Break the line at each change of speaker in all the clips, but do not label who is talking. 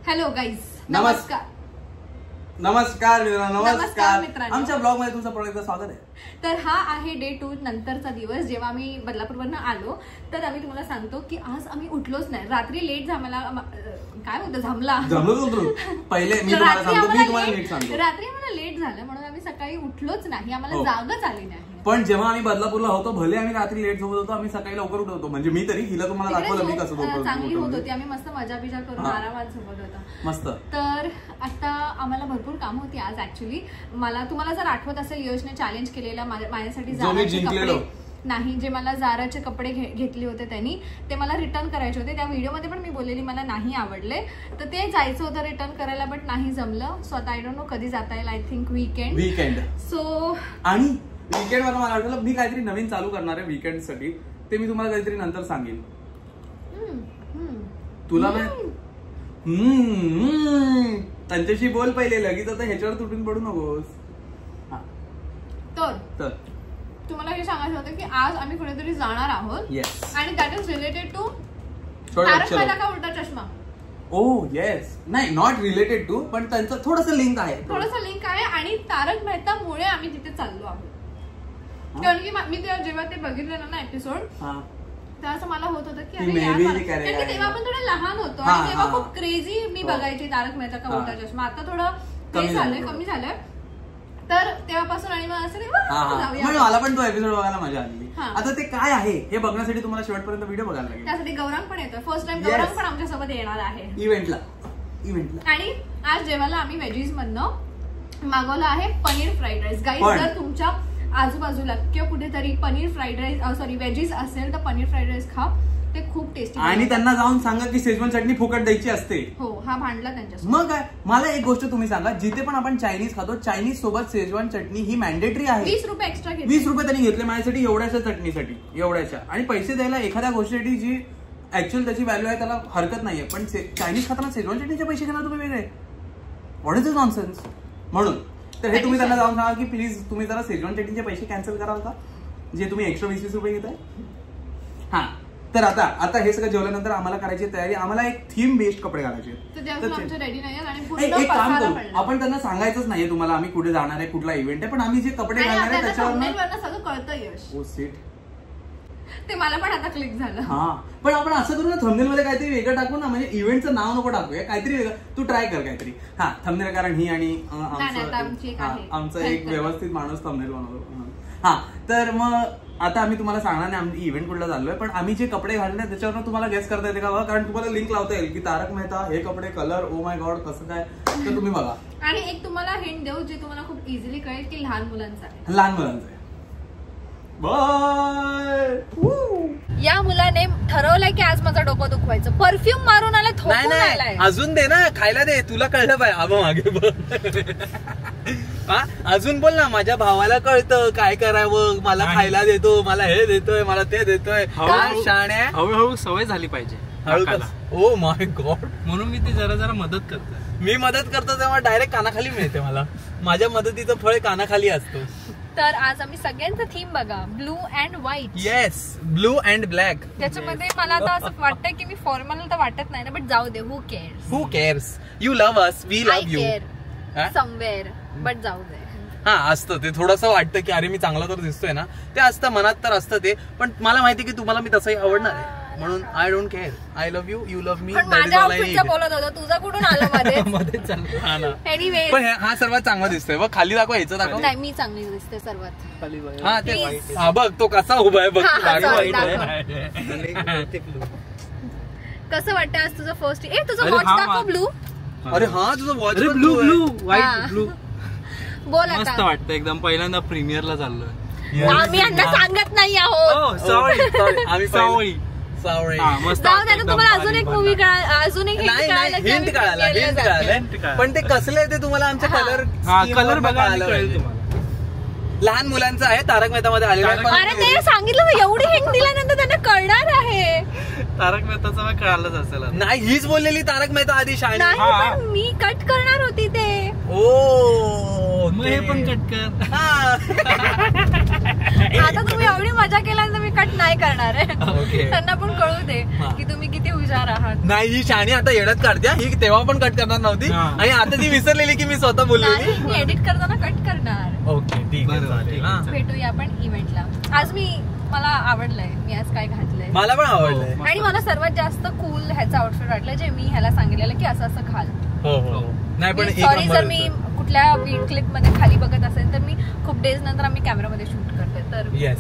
Hello guys,
नमस्कार मित्रांनो, आमच्या ब्लॉग मध्ये तुमचं पुन्हा एकदा स्वागत आहे.
तर हा आहे डे 2 नंतरचा दिवस. जेव्हा आम्ही बदलापूरवरनं आलो तर आम्ही तुम्हाला सांगतो की आज आम्ही उठलोच नाही. रात्री लेट झाला, काय म्हणतो
जमलो पहिले मी तुम्हाला सांगतो.
रात्री आम्हाला लेट झालं म्हणून आम्ही सकाळी उठलोच नाही, आम्हाला जागच आली नाही.
पण जेव्हा आम्ही बदलापूरला होतो, भले आम्ही रात्री लेट झोपत होतो, आम्ही सकाळी लवकर उठत होतो. म्हणजे मी तरी हिला तुम्हाला दाखवलं मी कसं
चांगली होत होती. आम्ही मस्त मजा बिजा करून आरामात झोपत होता
मस्त.
तर आता आम्हाला भरपूर काम होती आज. ऍक्च्युली मला तुम्हाला जर आठवत असेल, यशने चॅलेंज केलेला माझ्यासाठी जाराचे कपडे नाही, जे मला जाराचे कपडे घेतले होते त्यांनी, ते मला रिटर्न करायचे होते. त्या व्हिडिओमध्ये पण मी बोललेली मला नाही आवडले, तर ते जायचं होतं रिटर्न करायला, बट नाही जमलं. सो आता आय डोंट नो कधी जाता येईल. I think weekend. सो आणि
वीकेंड वर मला वाटलं मी काहीतरी नवीन चालू करणार आहे वीकेंड साठी. ते मी तुम्हाला काहीतरी नंतर सांगेन. तुला त्यांच्याशी बोल पहिले, लगेच आता ह्याच्यावर तुटून पडू नकोस.
तर तुम्हाला हे सांगायचं होतं की आज आम्ही कुठेतरी जाणार आहोत आणि दॅट इज रिलेटेड टू तारक मेहता का उलटा चष्मा.
ओह येस, नाही नॉट रिलेटेड टू, पण त्यांचं थोडंसं लिंक आहे
आणि तारक मेहतामुळे आम्ही तिथे चाललो आहोत. कारण की मी जेव्हा ते बघितलं ना एपिसोड, तेव्हा असं मला होत होतं की तेव्हा आपण थोडं लहान होतो आणि तेव्हा खूप क्रेझी मी बघायची तारक मेहता का उलटा चष्मा. आता थोडं कमी झालंय. तर तेव्हापासून आणि मग असं
मला पण तो एपिसोड बघायला मजा आली. आता ते काय आहे हे बघण्यासाठी तुम्हाला शेवटपर्यंत व्हिडिओ बघायला लागेल.
त्यासाठी गौरंग पण येतोय. फर्स्ट टाइम गौरंग पण आमच्यासोबत येणार आहे
इव्हेंटला.
आणि आज जेवायला आम्ही व्हेजीज मधनं मागवलं आहे पनीर फ्राईड राईस. गाईज, जर तुमच्या आजूबाजूला किंवा कुठेतरी पनीर फ्राईड राईस व्हेजीज असेल तर पनीर फ्राईड राईस खा, ते खूप टेस्टी.
आणि त्यांना जाऊन सांगा की शेजवान चटणी फुकट द्यायची असते.
हो, हा भांडला त्यांच्या.
मग काय, मला एक गोष्ट तुम्ही सांगा, जिथे पण आपण चायनीज खातो, चायनीज सोबत शेजवान चटणी ही मॅन्डेटरी आहे.
20 रुपये एक्स्ट्रा घेतले.
20 रुपये त्यांनी घेतले माझ्यासाठी एवढ्याच्या चटणीसाठी, एवढ्याच्या. आणि पैसे द्यायला एखाद्या गोष्टीसाठी जी ऍक्च्युअल त्याची व्हॅल्यू आहे त्याला हरकत नाहीये. पण चायनीज खाताना शेजवान चटणीचे पैसे घेणार तुम्ही वेगळे, व्हॉट इज नॉनसेन्स. म्हणून तर हे तुम्ही त्यांना जाऊन सांगा की प्लीज तुम्ही जरा शेजवान चटणीचे पैसे कॅन्सल कराल का, जे तुम्ही एक्स्ट्रा 20 रुपये घेताय. हा, तर आता हे सगळं जेवल्यानंतर आम्हाला करायची तयारी. आम्हाला एक थीम बेस्ड कपडे घालायचे. एक काम करू, आपण त्यांना सांगायचंच नाहीये तुम्हाला आम्ही कुठे जाणार आहे, कुठला इव्हेंट आहे, पण आम्ही जे कपडे घालणार आहे त्याच्यावर
सगळं कळतं. यश,
ओ सीट,
ते मला पण आता क्लिक झालं.
हा, पण आपण असं करू ना, थंबनेल मध्ये काहीतरी वेगळं टाकू ना, म्हणजे इव्हेंटचं नाव नको टाकूया, काहीतरी वेगळं. तू ट्राय कर काहीतरी. हा, थंबनेल, कारण ही आणि आमचं एक व्यवस्थित माणूस थंबनेल बनवतो. हा, तर मग आता आम्ही तुम्हाला सांगणार नाही आम्ही इव्हेंट कुठला चाललोय, पण आम्ही जे कपडे घालले त्याच्यावर तुम्हाला गेस करता येते का बघा, कारण तुम्हाला लिंक लावता येईल की तारक मेहता हे कपडे कलर, ओ माय गॉड कसं काय, तर तुम्ही बघा.
आणि एक तुम्हाला हिंट देऊ जे तुम्हाला खूप इझिली कळेल की लहान मुलांचं
आहे. बाय.
या मुलाने ठरवलंय की आज माझं डोकं दुखवायचं. परफ्यूम मारून आला,
नाही अजून दे ना, खायला दे, तुला कळलं पाहिजे. आबा मागे बघ. हा, अजून बोल ना. माझ्या भावाला कळतं काय करावं, मला खायला देतो, मला हे देतोय, मला ते देतोय. शाण्या,
हळूहळू सवय झाली पाहिजे.
ओ माय गॉड,
म्हणून मी ती जरा मदत करतो.
मी मदत करतो तेव्हा डायरेक्ट कानाखाली मिळते मला. माझ्या मदतीचं फळ कानाखाली असतो.
तर आज आम्ही सगळ्यांचं थीम बघा, blue and white.
Yes, blue and black.
त्याच्यामध्ये मला आता असं वाटतंय की मी फॉर्मल तर वाटत नाही ना, बट जाऊ दे. Who cares.
You love us, we love you
somewhere, but जाऊ दे.
हा, असतं ते. थोडंसं वाटतं की अरे मी चांगला तर दिसतोय ना, ते असतं मनात तर असतं ते. पण मला माहिती की तुम्हाला मी तसंही आवडणार आहे, म्हणून I don't care. I love you, you love me.
बोलत होतो, तुझं कुठून आलं
मध्ये चालू. एनिवे, पण हा सर्वात चांगला दिसतोय. बघ खाली दाखवा, ह्याचं दाखव.
नाही, मी चांगली दिसते सर्वात खाली.
हा, ते हा बघ तो कसा उभा आहे बघ.
कसं वाटतं आज तुझं फर्स्ट? तुझं वॉच दाखव ब्लू.
अरे हा, तुझं वॉच
ब्लू व्हाईट ब्लू.
बोल.
मस्त वाटतं एकदम. पहिल्यांदा प्रीमियरला चाललोय.
आम्ही यांना सांगत नाही आहोत.
सॉरी.
तुम्हाला अजून एक मूवी अजून एक
हिंट कळाला. पण ते कसले ते तुम्हाला आमच्या कलर बघायला लहान मुलांचं आहे. तारक मेहता मध्ये आलेलं आहे.
अरे ते सांगितलं, एवढी हिंट दिल्यानंतर त्यांना कळणार आहे.
तारक मेहताचं मला कळालंच असेल.
नाही, हीच बोललेली तारक मेहता आधी.
शाळेत मी कट करणार होती ते.
ओ,
मग हे पण कट कर.
आता तुम्ही एवढी मजा केल्यानंतर मी कट नाही करणार आहे. त्यांना पण कळू दे की तुम्ही किती हुशार आहात.
नाही ही शाणी आता येड्यात काढते, ही तेव्हा पण कट करणार नव्हती आणि आता ती विसरलेली की मी स्वतः बोललेली.
मी एडिट करताना कट करणार.
ओके ठीक आहे.
भेटूया आपण इव्हेंटला. आज मला आवडलंय मी आज काय घातलंय.
मला पण आवडलंय
आणि मला सर्वात जास्त कूल ह्याचं आउटफिट वाटलं जे मी ह्याला सांगितलेलं की असं असं घाल.
नाही पण
सॉरी जर मी कुठल्या क्लिप मध्ये खाली बघत असेल तर मी खूप डेज नंतर आम्ही कॅमेरामध्ये शूट करतोय तर
येस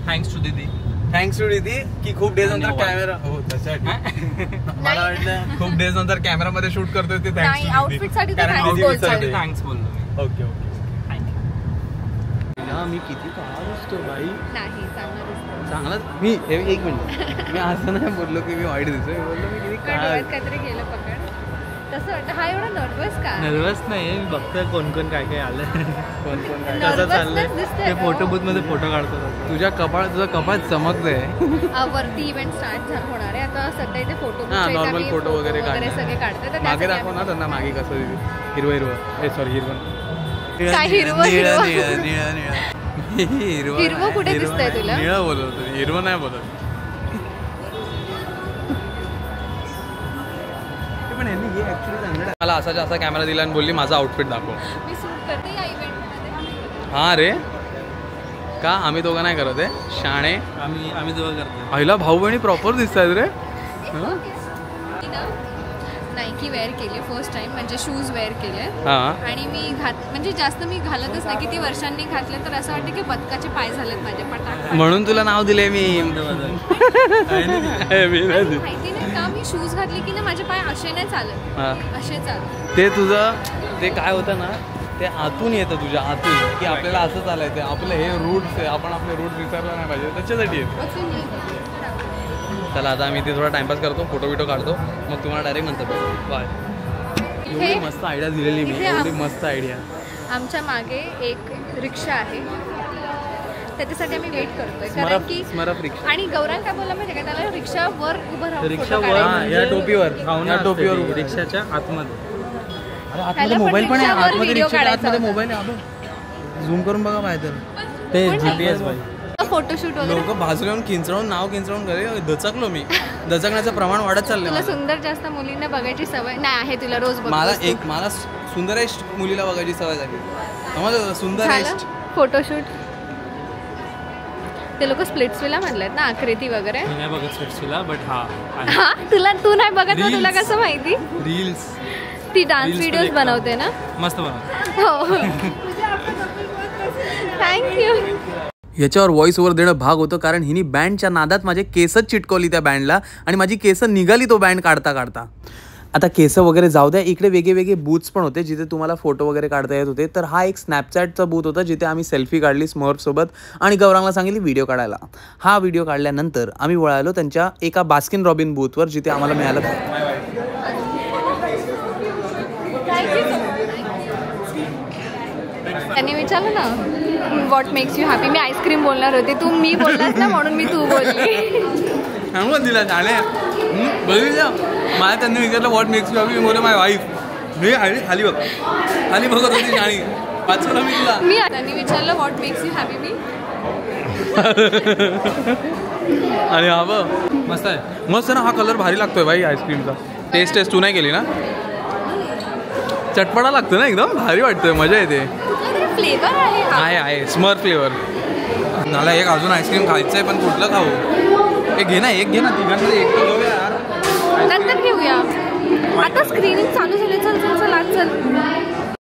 थँक्स टू दीदी.
थँक्स टू दीदी की खूप डेज नंतर कॅमेरा हो त्यासाठी मला वाटलं खूप डेज नंतर कॅमेरामध्ये शूट करतोय ते
नाही आउटफिट साठी
थँक्स बोललो.
Okay okay. मी किती काळा दिसतो बाई.
नाही चांगला दिसतो.
चांगला मी एक मिनिट मी असं नाही बोललो की मी वाईट दिसतोय, बोललो मी किती काळा.
काहीतरी गेलं पकड तसं वाटतं. हा एवढा नर्वस का?
नर्वस नाही मी बघतोय कोण कोण काय काय आलं.
कोण कोण काय
कसं चाललंय ते फोटो बूथ मध्ये फोटो काढतो.
तुझं कपाळ चमकतंय.
वरती इव्हेंट स्टार्ट होणार आहे आता. सध्या इथे फोटो
नॉर्मल फोटो वगैरे
सगळे काढतात.
मागे दाखव ना त्यांना मागे कसं हिरवं हिरवं सॉरी हिरवं
काय हिरवं
निळं निळं निळं निळं
हिरवं कुठे दिसतंय तुला?
निळं बोलत हिरवं नाही बोलत. पण मला असा कॅमेरा दिला आणि बोलली माझा आउटफिट दाखव.
मी शूट करते या इव्हेंट मध्ये.
हा रे का आम्ही दोघं नाही करत आहे शाणे.
आम्ही दोघं करतो.
आईला भाऊ बहिणी प्रॉपर दिसतात रे.
नायकी वेअर केले फर्स्ट टाइम म्हणजे शूज वेअर केले आणि मी म्हणजे जास्त मी घालतच नाही. किती वर्षांनी घातले तर असं वाटतं की बदकाचे पाय झालेत माझे पटाक.
म्हणून तुला नाव दिले मी.
माहिती नाही का मी शूज घातले की ना माझे पाय असे नाही चालत असे चालत.
ते तुझं ते काय होतं ना ते आतून येतं तुझ्या आतून की आपल्याला असं चालायचं आपलं हे रूट्स आहे आपण आपले रूट विसरला नाही पाहिजे त्याच्यासाठी येतं. चला आता आम्ही ते थोडा टाइमपास करतो फोटो बिटो काढतो मग तुम्हाला डायरेक्ट नंतर बाय. एवढी मस्त आयडिया दिलेली मी एवढी मस्त आयडिया.
आमच्या मागे एक रिक्षा आहे त्याच्यासाठी आम्ही वेट करतोय कारण की
स्मरप रिक्षा.
आणि गौरांग काय बोलला माहिती का त्याला रिक्षावर उभं राहून
रिक्षावर
या टोपीवर
रिक्षाच्या आतमध्ये.
आतमध्ये मोबाईल पण आहे आतमध्ये रिक्षाच्या आतमध्ये मोबाईल आहे. झूम करून बघा पाहिजे
ते GPS बाई.
फोटोशूट वगैरे
लोक भाजून किंचळून नाव किंचळून करे दचकलो मी. दचकण्याचं प्रमाण वाढत चाललंय.
तुला सुंदर जास्त मुलींना बघायची सवय नाही आहे तुला रोज
मला सुंदरेस्ट मुलीला बघायची सवय झाली. सुंदरेस्ट
फोटोशूट ते लोक स्प्लिट्सविला म्हणलेत ना आकृती वगैरे.
नाही बघत स्प्लिट्सविला बट
हा तू नाही बघत ना तुला कसं माहिती.
रील्स
ती डान्स व्हिडिओज बनवते ना
मस्त बनवते.
हो थँक्यू.
याच्यावर व्हॉइस ओव्हर देणं भाग होतं कारण हिनी बँडच्या नादात माझे केसच चिटकवली त्या बँडला आणि माझी केस निघाली तो बँड काढता काढता. आता केस वगैरे जाऊ द्या इकडे वेगळे वेगळे बूथ्स पण होते जिथे तुम्हाला फोटो वगैरे काढता येत होते. तर हा एक स्नॅपचॅटचा बूथ होता जिथे आम्ही सेल्फी काढली स्मर्फसोबत आणि गौरांगला सांगितली व्हिडिओ काढायला. हा व्हिडिओ काढल्यानंतर आम्ही वळालो त्यांच्या एका बास्किन रॉबिन बूथवर जिथे आम्हाला मिळालं.
त्यांनी विचारलं ना what makes you happy. Me ice cream बोलणार होती तू मी बोललास ना म्हणून मी तू बोलली.
दिला झाले बघितलं मला त्यांनी विचारलं व्हॉट मेक्स यू हॅपी. मी बोलले माय वाईफ. मी खाली बघत होती शाणी वाचवलं मी तुला.
मी त्यांनी विचारलं व्हॉट मेक्स यू हॅपी मी
आणि हा बघ मस्त आहे मस्त ना. हा कलर भारी लागतोय बाई आईस्क्रीमचा. टेस्ट तू नाही केली ना. चटपटा लागतो ना एकदम भारी वाटतोय मजा येते.
फ्लेवर आहे
स्मर फ्लेवर. मला एक अजून आईस्क्रीम खायचं आहे पण कुठलं खाऊ. एक घे ना तिघांमध्ये एक तर घेऊया यार.
नंतर घेऊया आता स्क्रीनिंग चालू झाली. चल आज चल.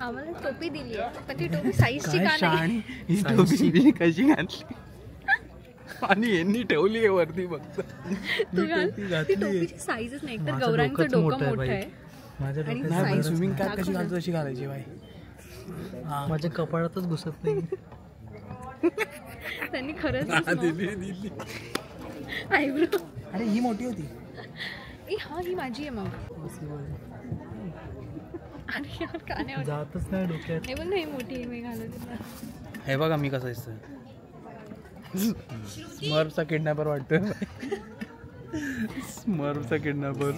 आम्हाला टोपी दिली पण ती टोपी साईजची का नाही.
ही टोपी कशी घातली आणि यांनी ठेवली आहे वरती फक्त.
ती टोपीची साईजच नाही. तर गौरांचं डोकं मोठं आहे
माझ्या स्विमिंग कॅप कशी घालतो तशी घालायची बाई.
माझ्या कपाळातच घुसत नाही.
त्यांनी खरंच
दिली
आयब्रो.
अरे ही मोठी होती.
हा ही माझी आहे मग. अरे यार का नाही
जातच नाही डोक्यात.
हे पण नाही मोठी आहे मी घालत.
हे बघा मी कसं दिसतोय. स्मर्फचा किडनॅपर वाटतोय. स्मर्फचा किडनॅपर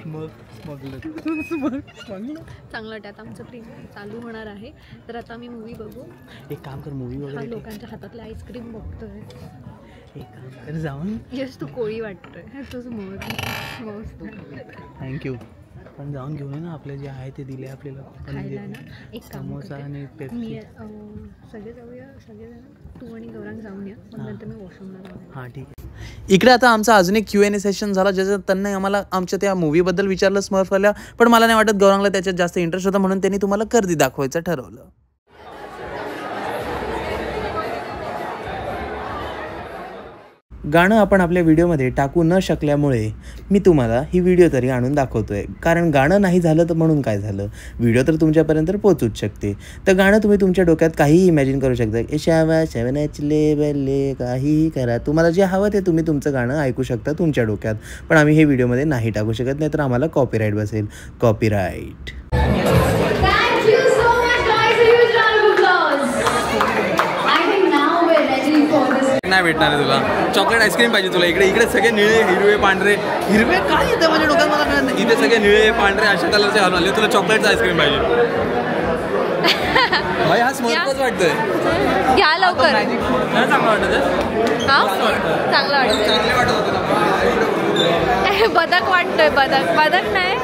चांगलं वाटत आमचं प्रेम चालू होणार आहे. तर आता आम्ही मूवी बघू.
एक काम कर, मूवी वगैरे
लोकांच्या हातातले आईस्क्रीम बघतोय.
एक काम कर, जाऊन
यस तू कोळी वाटतोय तुझं मस्त.
थँक्यू. पण जाऊन घेऊन ना आपले जे आहे ते दिले आपल्याला
खायला ना. एक काम
समोसा आणि पेप्सी.
सगळे जाऊया, सगळेजण तू आणि गौरांग जाऊन या. नंतर मी वॉशरूमला जाऊन.
हां ठीक आहे. इकडे आता आमचा अजून एक Q&A सेशन झाला, ज्याच्यात त्यांनी आम्हाला आमच्या त्या मूवीबद्दल विचारलं स्मर्फवाल्या. पण मला नाही वाटत गौरांगला त्याच्यात जास्त इंटरेस्ट होता, म्हणून त्यांनी तुम्हाला गर्दी दाखवायचं ठरवलं. गाणं आपण आपल्या व्हिडिओमध्ये टाकू न शकल्यामुळे मी तुम्हाला ही व्हिडिओ तरी आणून दाखवतोय. कारण गाणं नाही झालं तर म्हणून काय झालं, व्हिडिओ तर तुमच्यापर्यंत पोहोचूच शकते. तर गाणं तुम्ही तुमच्या डोक्यात काहीही इमॅजिन करू शकता. शावा शावनाचले बल्ले काहीही करा, तुम्हाला जे हवं ते तुम्ही तुमचं गाणं ऐकू शकता तुमच्या डोक्यात. पण आम्ही हे व्हिडिओमध्ये नाही टाकू शकत, नाही तर आम्हाला कॉपीराईट बसेल. कॉपीराईट. नाही भेटणार आहे तुला. चॉकलेट आईस्क्रीम पाहिजे तुला. इकडे सगळे निळे हिरवे पांढरे. हिरवे काय येतं माझ्या डोक्यात मला कळत नाही. इथे सगळे निळे पांढरे अशा कलरचे हलून आले. तुला चॉकलेटचं आईस्क्रीम पाहिजे. भाई हा स्मर्फच वाटतंय.
घ्या लवकर.
चांगलं वाटत
चांगलं वाटतं.
चांगले वाटत होते.
बदक वाटतोय. बदक नाही,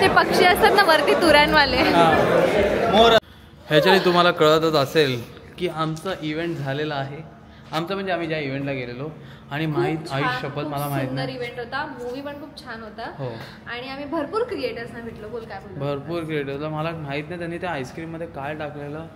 ते पक्षी असतात ना वरती तुऱ्यांवाले.
ह्याच्याने तुम्हाला कळतच असेल की आमचा इव्हेंट झालेला आहे. आमचं म्हणजे आम्ही ज्या इव्हेंटला गेलेलो आणि माहीत आई शपथ मला माहित
सुंदर
नाही.
इव्हेंट होता. मूवी पण खूप छान होता.
हो.
आणि आम्ही भरपूर क्रिएटर्सना भेटलो. बोल काय बोलतो.
भरपूर क्रिएटर्सला. मला माहित नाही त्यांनी त्या आईस्क्रीम मध्ये काय टाकलेलं.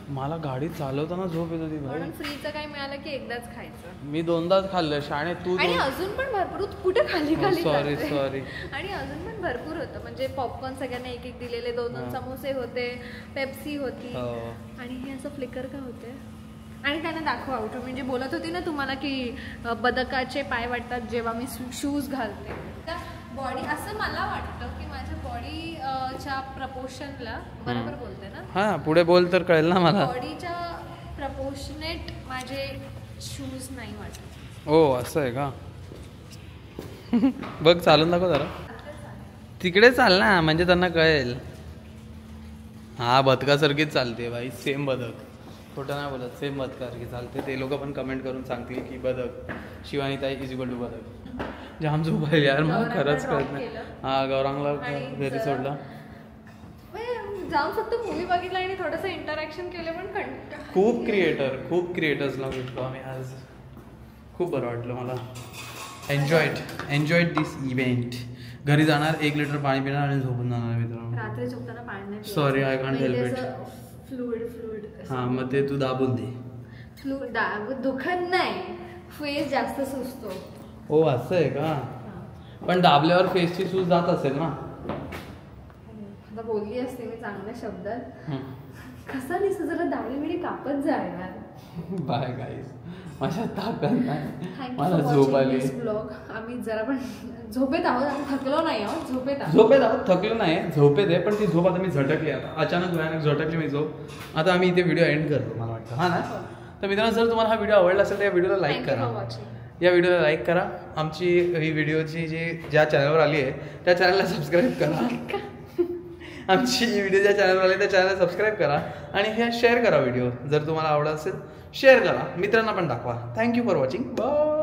मला गाडी चालवताना झोप येत होती.
म्हणून फ्रीचं काय मिळालं की एकदाच खायचं.
मी दोनदाच खाल्लं. शाणे तू.
आणि अजून पण भरपूर कुठे खाली
सॉरी.
आणि अजून पण भरपूर होतं. म्हणजे पॉपकॉर्न सगळ्यांना एक एक दिलेले, 2-2 समोसे होते, पेप्सी होती. आणि हे असं फ्लिकर का होते. आणि त्यांना दाखवा आउट. म्हणजे बोलत होती ना तुम्हाला की बदकाचे पाय वाटतात जेव्हा मी शूज घालते. तर बॉडी असं मला वाटतं की माझ्या बॉडीच्या प्रपोर्शनला बरोबर बोलते ना.
हा पुढे बोल तर कळेल ना मला.
बॉडीच्या प्रपोर्शनेट माझे शूज नाही वाटत.
ओ असं आहे का. बघ चालून दाखव जरा. तिकडे चाल ना, म्हणजे त्यांना कळेल. हा बदकासारखीच चालते भाई. सेम बदक. खोटं नाही बोलत. सेम बदकासारखी चालते. ते लोक पण कमेंट करून सांगतील की बदक शिवानी ताई = बदक. जाम झोप आहे यार. मला खरंच कळत नाही. हा गौरांगला घरी सोडला.
जाऊन फक्त मूवी बघितला आणि थोडंसं इंटरॅक्शन केलं. पण
खूप क्रिएटर्सला भेटलो आम्ही आज. खूप बरं वाटलं मला. एन्जॉयड दिस इव्हेंट. घरी जाणार, 1 लिटर पाणी पिणार आणि झोपून जाणार मित्रांनो.
रात्री झोपताना पाणी नाही.
Sorry I can't help it.
Fluid.
हां मग ते तू दाबून दे.
दुखत नाही, फेस जास्त सुचतो.
हो असं आहे का. पण दाबल्यावर फेसची सूज जात असेल ना.
आता बोलली असते मी चांगल्या शब्दात. कसा दिसतो जरा दाढी बिडी कापत जाणार.
Bye guys. माझ्या ताकद नाही. मला झोप आली.
आम्ही जरा पण झोपेत आहोत. आम्ही थकलो नाही आहोत.
थकलो नाही. झोपेत आहे. पण ती झोप आता मी झटकली. आता अचानक भयानक झटकली मी झोप. आता आम्ही इथे व्हिडिओ एंड करतो मला वाटतं. हा ना. तर मित्रांनो जर तुम्हाला हा व्हिडिओ आवडला असेल तर या व्हिडिओला लाईक करा. या व्हिडिओला लाईक करा. आमची ही व्हिडिओची ज्या चॅनलवर आली आहे त्या चॅनलला सबस्क्राईब करा. आमची व्हिडिओ ज्या चॅनलवर आली त्या चॅनलला सबस्क्राईब करा. आणि हे शेअर करा व्हिडिओ. जर तुम्हाला आवडत असेल शेअर करा. मित्रांना पण दाखवा. Thank you for watching. बाय.